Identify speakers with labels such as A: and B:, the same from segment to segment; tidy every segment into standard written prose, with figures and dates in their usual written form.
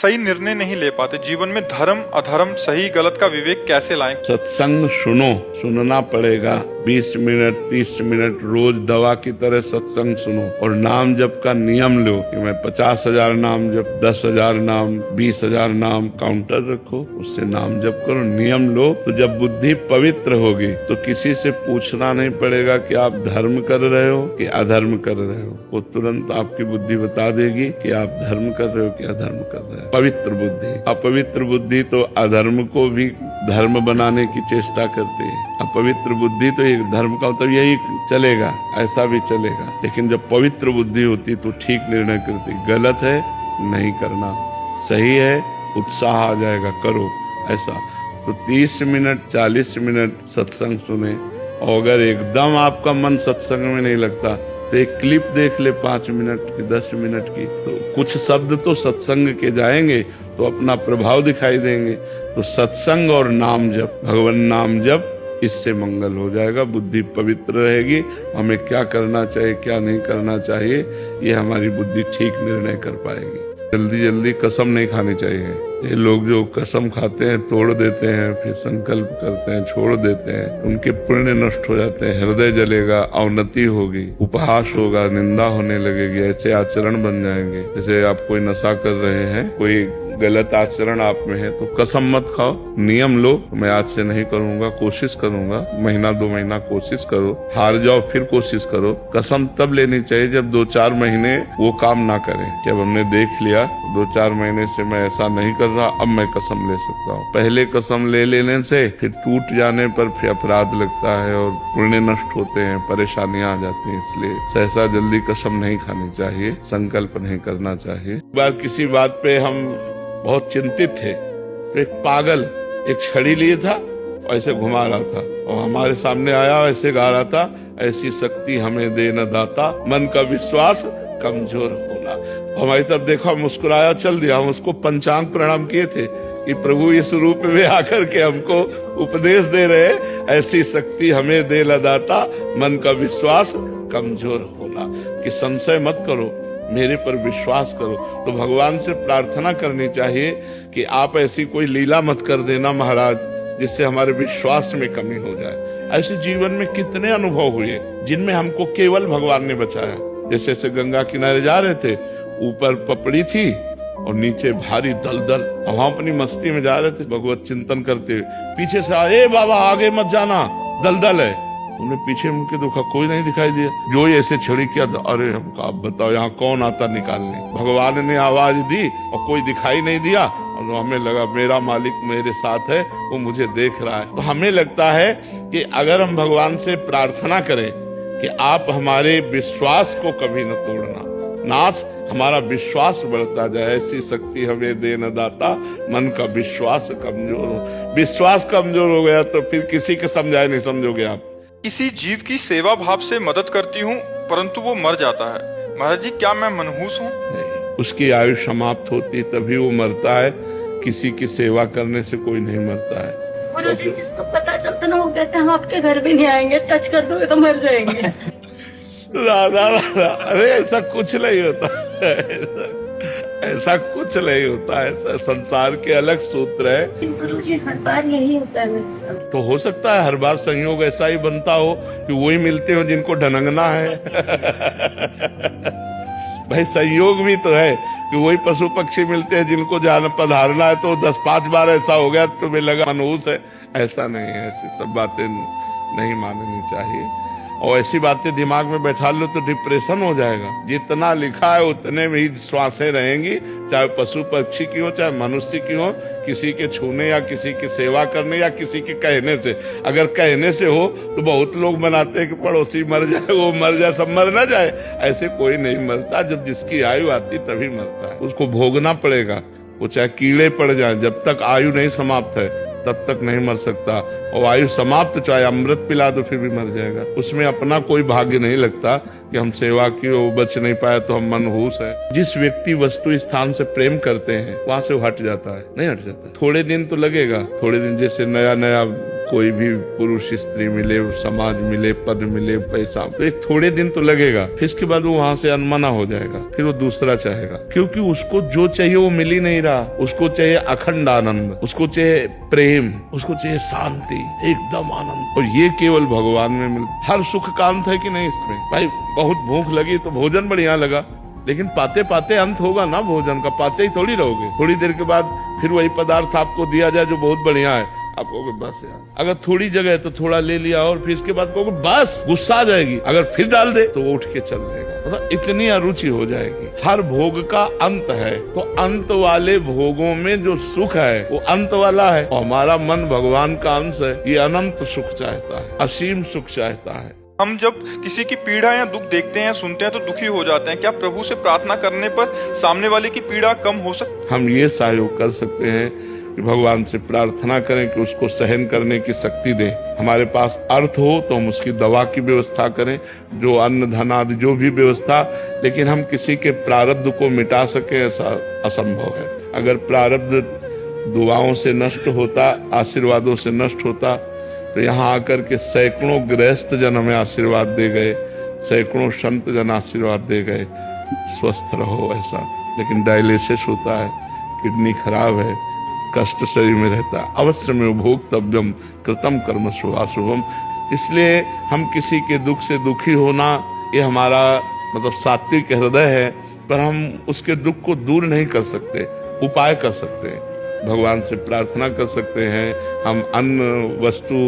A: सही निर्णय नहीं ले पाते। जीवन में धर्म अधर्म सही गलत का विवेक कैसे लाएं?
B: सत्संग सुनना पड़ेगा। 20 मिनट 30 मिनट रोज दवा की तरह सत्संग सुनो और नाम जप का नियम लो कि मैं 50,000 नाम जप, 10,000 नाम, 20,000 नाम काउंटर रखो, उससे नाम जप करो, नियम लो। तो जब बुद्धि पवित्र होगी तो किसी से पूछना नहीं पड़ेगा कि आप धर्म कर रहे हो कि अधर्म कर रहे हो। वो तुरंत आपकी बुद्धि बता देगी कि आप धर्म कर रहे हो कि अधर्म कर रहे हो। पवित्र बुद्धि। अपवित्र बुद्धि तो अधर्म को भी धर्म बनाने की चेष्टा करती है। अपवित्र बुद्धि तो एक धर्म का मतलब यही चलेगा, ऐसा भी चलेगा। लेकिन जब पवित्र बुद्धि होती तो ठीक निर्णय करती, गलत है नहीं करना, सही है उत्साह आ जाएगा करो ऐसा। तो 30 मिनट 40 मिनट सत्संग सुने और अगर एकदम आपका मन सत्संग में नहीं लगता तो एक क्लिप देख ले 5 मिनट की 10 मिनट की, तो कुछ शब्द तो सत्संग के जाएंगे तो अपना प्रभाव दिखाई देंगे। तो सत्संग और नाम जप, भगवान नाम जप, इससे मंगल हो जाएगा, बुद्धि पवित्र रहेगी। हमें क्या करना चाहिए क्या नहीं करना चाहिए ये हमारी बुद्धि ठीक निर्णय कर पाएगी। जल्दी जल्दी कसम नहीं खानी चाहिए। ये लोग जो कसम खाते हैं, तोड़ देते हैं, फिर संकल्प करते हैं, छोड़ देते हैं, उनके पुण्य नष्ट हो जाते हैं, हृदय जलेगा, अवनति होगी, उपहास होगा, निंदा होने लगेगी, ऐसे आचरण बन जाएंगे। जैसे आप कोई नशा कर रहे हैं, कोई गलत आचरण आप में है तो कसम मत खाओ, नियम लो, मैं आज से नहीं करूंगा, कोशिश करूंगा, महीना 2 महीना कोशिश करो, हार जाओ फिर कोशिश करो। कसम तब लेनी चाहिए जब 2-4 महीने वो काम ना करें। जब हमने देख लिया 2-4 महीने से मैं ऐसा नहीं कर रहा, अब मैं कसम ले सकता हूँ। पहले कसम ले लेने से फिर टूट जाने पर फिर अपराध लगता है और पुण्य नष्ट होते हैं, परेशानियां आ जाती हैं। इसलिए सहसा जल्दी कसम नहीं खानी चाहिए, संकल्प नहीं करना चाहिए। एक बार किसी बात पे हम बहुत चिंतित थे तो एक पागल एक छड़ी लिए था और ऐसे घुमा रहा था और हमारे सामने आया, ऐसे गा रहा था, ऐसी शक्ति हमें दे न दाता, मन का विश्वास कमजोर होना। हमारी तरफ देखा, मुस्कुराया, चल दिया। हम उसको पंचांग प्रणाम किए थे कि प्रभु इस रूप में आकर के हमको उपदेश दे रहे, ऐसी शक्ति हमें दे न दाता, मन का विश्वास कमजोर होना, कि संशय मत करो, मेरे पर विश्वास करो। तो भगवान से प्रार्थना करनी चाहिए कि आप ऐसी कोई लीला मत कर देना महाराज जिससे हमारे विश्वास में कमी हो जाए। ऐसे जीवन में कितने अनुभव हुए जिनमें हमको केवल भगवान ने बचाया। जैसे ऐसे गंगा किनारे जा रहे थे, ऊपर पपड़ी थी और नीचे भारी दलदल, अब हम अपनी मस्ती में जा रहे थे भगवत चिंतन करते हुए, पीछे से आए बाबा आगे मत जाना दलदल है। हमने पीछे मुड़के देखा, कोई नहीं दिखाई दिया। जो ही ऐसे छड़ी किया, अरे हमको आप बताओ यहाँ कौन आता निकालने। भगवान ने आवाज दी और कोई दिखाई नहीं दिया और हमें लगा मेरा मालिक मेरे साथ है, वो मुझे देख रहा है। तो हमें लगता है कि अगर हम भगवान से प्रार्थना करें कि आप हमारे विश्वास को कभी न तोड़ना, नाथ हमारा विश्वास बढ़ता जाए, ऐसी शक्ति हमें दे न दाता, मन का विश्वास कमजोर हो। विश्वास कमजोर हो गया तो फिर किसी के समझाए नहीं समझोगे आप।
A: किसी जीव की सेवा भाव से मदद करती हूँ परंतु वो मर जाता है, महाराज जी क्या मैं मनहूस हूँ?
B: नहीं, उसकी आयु समाप्त होती तभी वो मरता है, किसी की सेवा करने से कोई नहीं मरता है।
C: और जिसको पता चलता ना वो कहते हम आपके घर भी नहीं आएंगे, टच कर दोगे तो मर जाएंगे।
B: राधा राधा, अरे ऐसा कुछ नहीं होता, ऐसा कुछ नहीं होता है। संसार के अलग सूत्र है।
C: गुरुजी हर बार यही होता है मेरे साथ।
B: तो हो सकता है हर बार संयोग ऐसा ही बनता हो कि वही मिलते हो जिनको ढनंगना है। भाई संयोग भी तो है कि वही पशु पक्षी मिलते हैं जिनको जान पधारना है, तो 10-5 बार ऐसा हो गया तुम्हें लगा मनहूस है। ऐसा नहीं है, ऐसी सब बातें नहीं माननी चाहिए। और ऐसी बातें दिमाग में बैठा लो तो डिप्रेशन हो जाएगा। जितना लिखा है उतने में ही श्वासें रहेंगी, चाहे पशु पक्षी की हो चाहे मनुष्य की हो, किसी के छूने या किसी की सेवा करने या किसी के कहने से। अगर कहने से हो तो बहुत लोग मनाते हैं कि पड़ोसी मर जाए, वो मर जाए, सब मर ना जाए। ऐसे कोई नहीं मरता, जब जिसकी आयु आती तभी मरता है, उसको भोगना पड़ेगा। वो चाहे कीड़े पड़ जाए, जब तक आयु नहीं समाप्त है तब तक नहीं मर सकता। और आयु समाप्त चाहे अमृत पिला दो फिर भी मर जाएगा। उसमें अपना कोई भाग्य नहीं लगता कि हम सेवा की, वो बच नहीं पाया तो हम मनहूस है। जिस व्यक्ति वस्तु स्थान से प्रेम करते हैं वहां से वो हट जाता है, नहीं हट जाता। थोड़े दिन तो लगेगा, थोड़े दिन जैसे नया नया कोई भी पुरुष स्त्री मिले, समाज मिले, पद मिले, पैसा, तो एक थोड़े दिन तो लगेगा, फिर इसके बाद वो वहां से अनमना हो जाएगा, फिर वो दूसरा चाहेगा, क्योंकि उसको जो चाहिए वो मिल ही नहीं रहा। उसको चाहिए अखंड आनंद, उसको चाहिए प्रेम, उसको चाहिए शांति, एकदम आनंद, और ये केवल भगवान में मिलता। हर सुख का अंत है कि नहीं इसमें? भाई बहुत भूख लगी तो भोजन बढ़िया लगा, लेकिन पाते पाते अंत होगा ना भोजन का, पाते ही थोड़ी रहोगे। थोड़ी देर के बाद फिर वही पदार्थ आपको दिया जाए जो बहुत बढ़िया है, आप कहोगे बस यार। अगर थोड़ी जगह है तो थोड़ा ले लिया, और फिर इसके बाद कहोगे बस, गुस्सा आ जाएगी। अगर फिर डाल दे तो वो उठ के चल देगा, मतलब इतनी अरुचि हो जाएगी। हर भोग का अंत है, तो अंत वाले भोगों में जो सुख है वो अंत वाला है, और हमारा मन भगवान का अंश है, ये अनंत सुख चाहता है, असीम सुख चाहता है।
A: हम जब किसी की पीड़ा या दुख देखते हैं, सुनते हैं तो दुखी हो जाते हैं। क्या प्रभु से प्रार्थना करने पर सामने वाले की पीड़ा कम हो सकती?
B: हम ये सहयोग कर सकते हैं कि भगवान से प्रार्थना करें कि उसको सहन करने की शक्ति दे। हमारे पास अर्थ हो तो हम उसकी दवा की व्यवस्था करें, जो अन्न धन आदि जो भी व्यवस्था, लेकिन हम किसी के प्रारब्ध को मिटा सके ऐसा असंभव है। अगर प्रारब्ध दुआओं से नष्ट होता, आशीर्वादों से नष्ट होता, तो यहाँ आकर के सैकड़ों गृहस्थ जन हमें आशीर्वाद दे गए, सैकड़ों संत जन आशीर्वाद दे गए, स्वस्थ रहो ऐसा। लेकिन डायलिसिस होता है, किडनी खराब है, कष्ट शरीर में रहता है। अवश्य में भोक्तव्यम कृतम कर्म शुभाशुभम। इसलिए हम किसी के दुख से दुखी होना, ये हमारा मतलब सात्विक हृदय है, पर हम उसके दुख को दूर नहीं कर सकते, उपाय कर सकते हैं, भगवान से प्रार्थना कर सकते हैं। हम अन्न वस्तु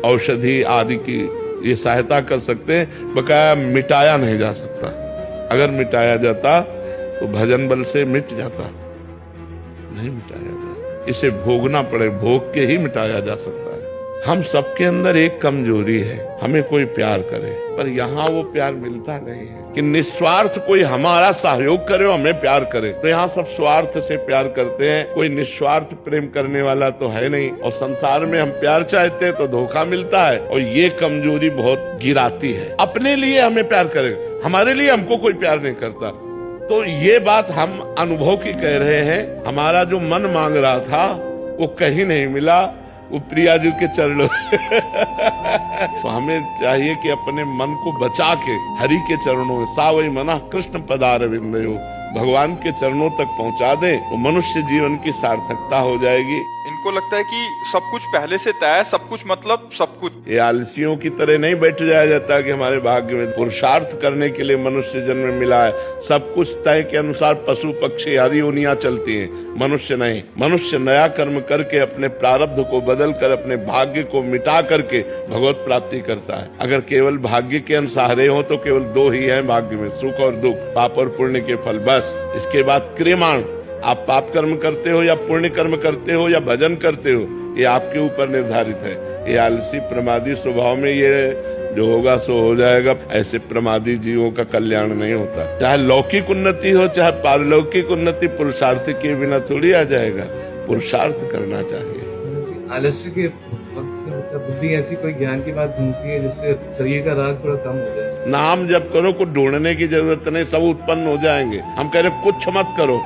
B: औषधि आदि की ये सहायता कर सकते हैं, बकाया मिटाया नहीं जा सकता। अगर मिटाया जाता तो भजन बल से मिट जाता, नहीं मिटाया जाता, इसे भोगना पड़े, भोग के ही मिटाया जा सकता है। हम सबके अंदर एक कमजोरी है, हमें कोई प्यार करे, पर यहाँ वो प्यार मिलता नहीं है कि निस्वार्थ कोई हमारा सहयोग करे और हमें प्यार करे। तो यहाँ सब स्वार्थ से प्यार करते हैं, कोई निस्वार्थ प्रेम करने वाला तो है नहीं। और संसार में हम प्यार चाहते हैं तो धोखा मिलता है, और ये कमजोरी बहुत गिराती है। अपने लिए हमें प्यार करेगा, हमारे लिए हमको कोई प्यार नहीं करता। तो ये बात हम अनुभव की कह रहे हैं। हमारा जो मन मांग रहा था वो कहीं नहीं मिला, वो प्रिया जी के चरणों तो हमें चाहिए कि अपने मन को बचा के हरि के चरणों में, सा वही मना कृष्ण पदारविंदयो, भगवान के चरणों तक पहुंचा दे, तो मनुष्य जीवन की सार्थकता हो जाएगी।
A: इनको लगता है कि सब कुछ पहले से तय है, सब कुछ मतलब सब कुछ।
B: ये आलसियों की तरह नहीं बैठ जाया जाता कि हमारे भाग्य में पुरुषार्थ करने के लिए मनुष्य जन्म मिला है। सब कुछ तय के अनुसार पशु पक्षी आदि योनियां चलती हैं, मनुष्य नहीं। मनुष्य नया कर्म करके अपने प्रारब्ध को बदल कर अपने भाग्य को मिटा करके भगवत प्राप्ति करता है। अगर केवल भाग्य के अनुसार हो तो केवल दो ही है भाग्य में, सुख और दुख, पाप और पुण्य के फल, बस। इसके बाद क्रियमाण, आप पाप कर्म करते हो या पुण्य कर्म करते हो या भजन करते हो, ये आपके ऊपर निर्धारित है। ये आलसी प्रमादी स्वभाव में ये जो होगा सो हो जाएगा। ऐसे प्रमादी जीवों का कल्याण नहीं होता। चाहे लौकिक उन्नति हो चाहे पारलौकिक उन्नति, पुरुषार्थ के बिना थोड़ी आ जाएगा। पुरुषार्थ करना चाहिए।
D: आलस्य के वक्त मतलब बुद्धि ऐसी कोई ज्ञान की बात ढूंढती है जिससे शरीर का राग थोड़ा कम हो जाए।
B: नाम जप करो, कुछ ढूंढने की जरूरत नहीं, सब उत्पन्न हो जाएंगे। हम कह रहे कुछ मत करो,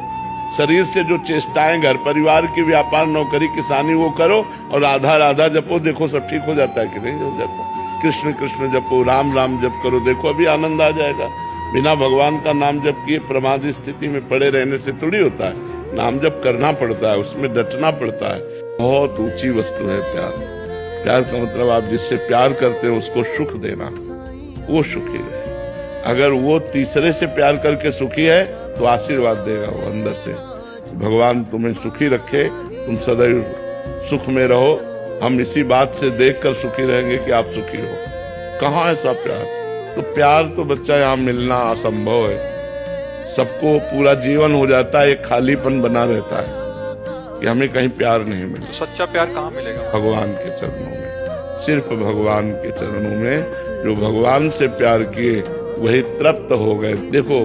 B: शरीर से जो चेष्टाएं, घर परिवार की, व्यापार नौकरी किसानी वो करो, और राधा राधा जपो, देखो सब ठीक हो जाता है कि नहीं हो जाता। कृष्ण कृष्ण जपो, राम राम जप करो, देखो अभी आनंद आ जाएगा। बिना भगवान का नाम जप किए प्रमादी स्थिति में पड़े रहने से थोड़ी होता है। नाम जप करना पड़ता है, उसमें डटना पड़ता है। बहुत ऊंची वस्तु है प्यार। प्यार का मतलब आप जिससे प्यार करते हो उसको सुख देना, वो सुखी है। अगर वो तीसरे से प्यार करके सुखी है तो आशीर्वाद देगा वो अंदर से, भगवान तुम्हें सुखी रखे, तुम सदैव सुख में रहो। हम इसी बात से देखकर सुखी रहेंगे कि आप सुखी हो। कहाँ है ऐसा प्यार? तो प्यार तो बच्चा यहाँ मिलना असंभव है। सबको पूरा जीवन हो जाता है, एक खालीपन बना रहता है कि हमें कहीं प्यार नहीं मिला।
A: तो सच्चा प्यार कहाँ मिलेगा?
B: भगवान के चरणों में, सिर्फ भगवान के चरणों में। जो भगवान से प्यार किए वही तृप्त हो गए। देखो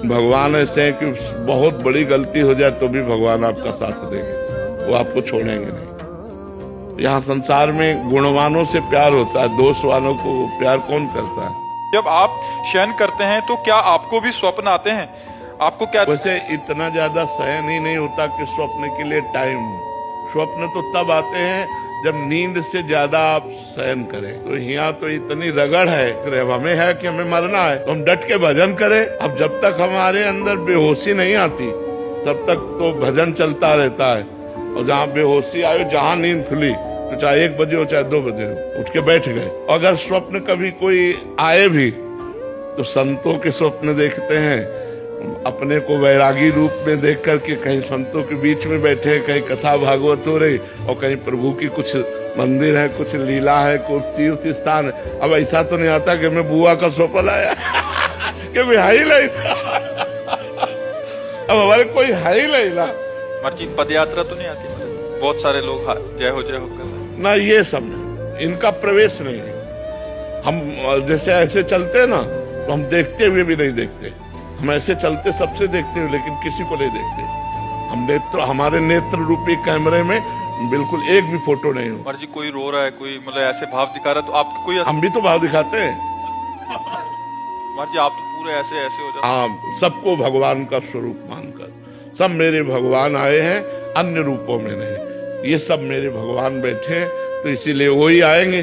B: भगवान ऐसे हैं कि बहुत बड़ी गलती हो जाए तो भी भगवान आपका साथ देंगे, वो आपको छोड़ेंगे नहीं। यहाँ संसार में गुणवानों से प्यार होता है, दोष वालों को प्यार कौन करता है?
A: जब आप शयन करते हैं तो क्या आपको भी स्वप्न आते हैं? आपको क्या?
B: वैसे इतना ज्यादा शयन ही नहीं होता कि स्वप्न के लिए टाइम हो। स्वप्न तो तब आते हैं जब नींद से ज्यादा आप शयन करें। तो यहाँ तो इतनी रगड़ है कि अब हमें है कि हमें मरना है तो हम डट के भजन करें। अब जब तक हमारे अंदर बेहोशी नहीं आती तब तक तो भजन चलता रहता है। और जहाँ बेहोशी आयो, जहाँ नींद खुली, तो चाहे 1 बजे हो चाहे 2 बजे हो, उठ के बैठ गए। अगर स्वप्न कभी कोई आए भी तो संतों के स्वप्न देखते हैं, अपने को वैरागी रूप में देख करके, कहीं संतों के बीच में बैठे, कहीं कथा भागवत हो रही और कहीं प्रभु की कुछ मंदिर है, कुछ लीला है, कुछ तीर्थ स्थान है। अब ऐसा तो नहीं आता कि मैं बुआ का स्वप्न आया कि मैं हाई लाई अब हमारे कोई हाई लाई ना।
A: महाराज जी पद यात्रा तो नहीं आती? बहुत सारे लोग जय हो कर रहे हैं
B: ना, ये सब नहीं, इनका प्रवेश नहीं है। हम जैसे ऐसे चलते हैं ना तो हम देखते हुए भी नहीं देखते। हम ऐसे चलते सबसे देखते हैं लेकिन किसी को नहीं देखते। हम नेत्र, हमारे नेत्र रूपी कैमरे में बिल्कुल एक भी फोटो नहीं हो।
A: महाराज जी कोई रो रहा है, कोई मतलब ऐसे भाव दिखा रहा है तो आपको कोई
B: हम भी तो भाव दिखाते हैं।
A: महाराज जी आप तो पूरे ऐसे ऐसे हो जाते।
B: हाँ, सबको भगवान का स्वरूप मानकर, सब मेरे भगवान आए हैं, अन्य रूपों में नहीं। ये सब मेरे भगवान बैठे हैं, तो इसीलिए वही आएंगे।